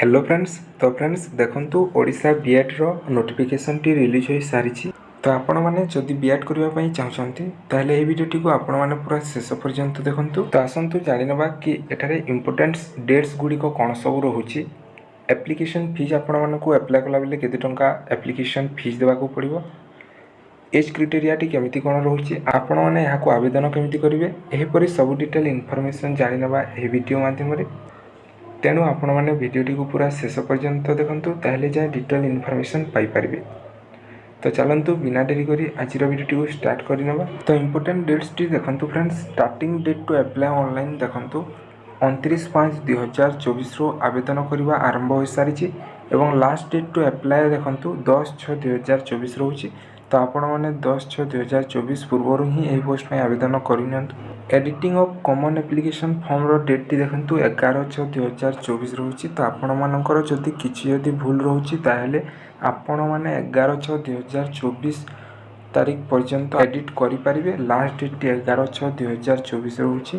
Hello friends. तो friends देखंतु Odisha BEd रो notification T release हो सारी। तो आपण मैंने जदि बीएड करने चाहते ताहले ये वीडियो टी आपण मैंने पूरा शेष पर्यंत देखंतु। तो आसंतु जानिनबा कि एठारे इंपोर्टेंट डेट्स गुड़िक कौन सब रोचे। एप्लिकेशन फीस आपण मानकु अप्लाई कला बेले केते टंका एप्लिकेशन फीस देबाकू पड़िबो, एज क्राइटेरिया टी केमिति कोन रहउची, आपण माने याकू आवेदन केमिति करिवे, एहीपरि सब डिटेल इनफॉरमेशन जानिनबा ए वीडियो माध्यम रे। तेणु आपण मैंने भिडटी को पूरा शेष पर्यंत देखंतु ताहले जाए डिटेल इनफॉरमेशन पाई परिबे। तो चलंतु बिना डेरी करी आज भिडटी को स्टार्ट करनेबा। तो इंपोर्टेंट डेट्स टी देखंतु friends, starting date to apply online देखंतु 29/5/2024 रो आवेदन करबा आरंभ हो सारी एवं लास्ट डेट टू अप्लाई देखंतु 10/6/2024 रहउची। तो आपण माने 10/6/2024 पूर्व ही एही पोस्ट में आवेदन करिनंतु। Editing of common application form रो डेट टी देखंतु 11/6/2024 रहउची। तो आपण मानकर जदि किछि जदि भूल रहउची ताहेले आपण माने 11/6/2024 तारीख पर्यंत एडिट करि परिबे। लास्ट डेट टी 11/6/2024 रहउची।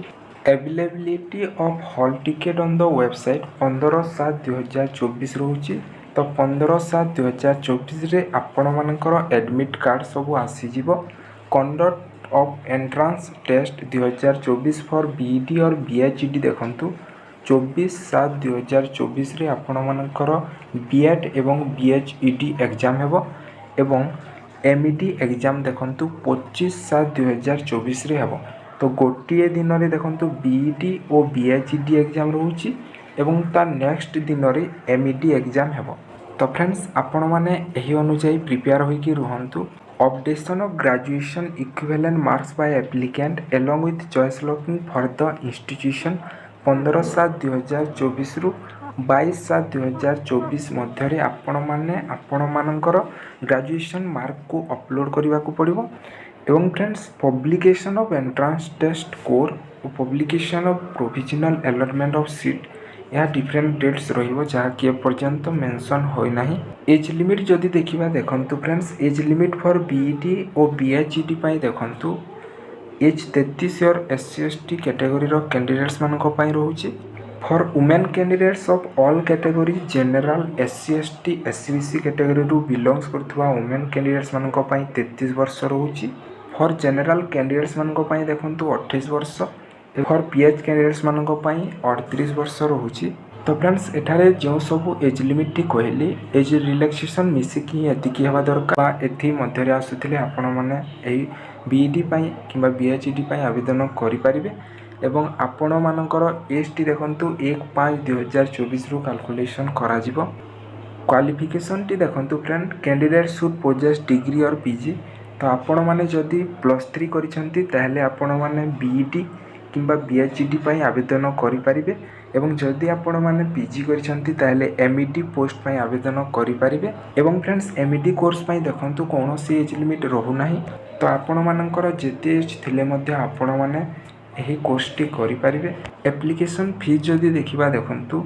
Availability of hall ticket on the website 15/7/2024 रहउची। तो 15/7/2024 रे आपण मानकर एडमिट कार्ड सब आसी जिवो। Conduct of entrance test 2024 for BEd और बीएचईडी देखंतु 24/7/2024 रे आपण मानकर बीएड एवं बीएचईडी एग्जाम हेबो एवं एमईडी एग्जाम देखंतु 25/7/2024 रे हेबो। तो गोटे दिन रे देखंतु बीईडी और बीएचईडी एग्जाम रहउची एवं ता नेक्स्ट दिन रे एमईडी एग्जाम हेबो। तो फ्रेंड्स आपण माने एही अनुसार प्रिपेयर होई कि रहंतु। Updation of graduation equivalent marks by applicant along with choice locking for the institution 15/7/2024 रु 22/7/2024 मध्य आपण माने आपण मानकर ग्रेजुएशन मार्क को अपलोड करबा को पड़िबो। एवं friends publication of entrance test कोर और publication of provisional allotment of seat यह डिफरेंट डेट्स रहिबो जहाँकि एपर्यंत मेंशन होई नाही। एज लिमिट जदि देखिबा देखंतु friends, age limit for BEd और बीएचईडी पाई देखंतु एज 33 और एससी एसटी कैटेगरी रो कैंडिडेट्स मानको पाई रहउची। For women candidates of all category general SC ST SCBC category रु बिलोंग्स करथुवा वुमेन कैंडिडेट्स मानको पाई 33 वर्ष रहउची। फॉर जनरल कैंडिडेट्स मानको पाई देखंतु 28 वर्ष। फॉर पीएच कैंडिडेट्स मानको पाई 38 वर्ष रहउची। तो फ्रेंड्स एठारे जो सब एज लिमिट टी कहली एज रिलैक्सेशन मिसिकी एतिकी हेबा दरकार बा एथि मध्य रे आसुथिले आपण माने एही बीईडी पाई किबा बीएचईडी पाई आवेदन करि परिबे एवं आपण मानकर एज टी देखंतु 1/5/2024 रु कैलकुलेशन करा जिवो। क्वालिफिकेशन टी देखंतु friend, candidate should possess degree और पीजी। तो आपण माने जदि +3 करिसंती ताहले आपण माने बीईडी किंबा बीएचईडी पाई आवेदन करि परिबे एवं जदि आपण माने पीजी करिसंती ताहले एमईडी पोस्ट पाई आवेदन करि परिबे। एवं फ्रेंड्स एमईडी कोर्स पाई देखंतु कोनोसी एज लिमिट रहू नाही। तो आपण मानकर जेते एज थिले मध्ये आपण माने एही कोर्स टी करि परिबे। एप्लिकेशन फी जदि देखिबा देखंतु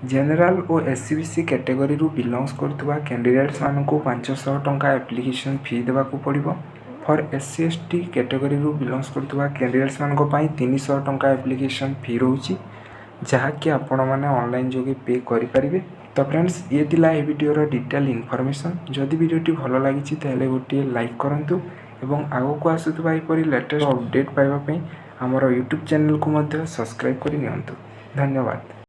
जनरल और एससीबीसी कैटेगरी रु बिलोंग्स करथुवा कैंडिडेट्स मानकु 500 टंका एप्लिकेशन फी देबा को पड़िबो। फॉर एससी एसटी कैटेगरी रु बिलोंग्स करथुवा कैंडिडेट्स मानको पाई 300 टंका एप्लिकेशन फी रहउची जहाँकि आपण माने ऑनलाइन जोगे पे करि परिबे। तो फ्रेंड्स ये थिला ए वीडियो रो डिटेल इनफॉरमेशन। जदि वीडियो टी भलो लागिछि ताहले गोटे लाइक करंतु एवं आगो को आसुथबा एपरि लेटेस्ट अपडेट पाइबा पई हमर YouTube चैनल को मध्य सब्सक्राइब करि नियंतु। धन्यवाद।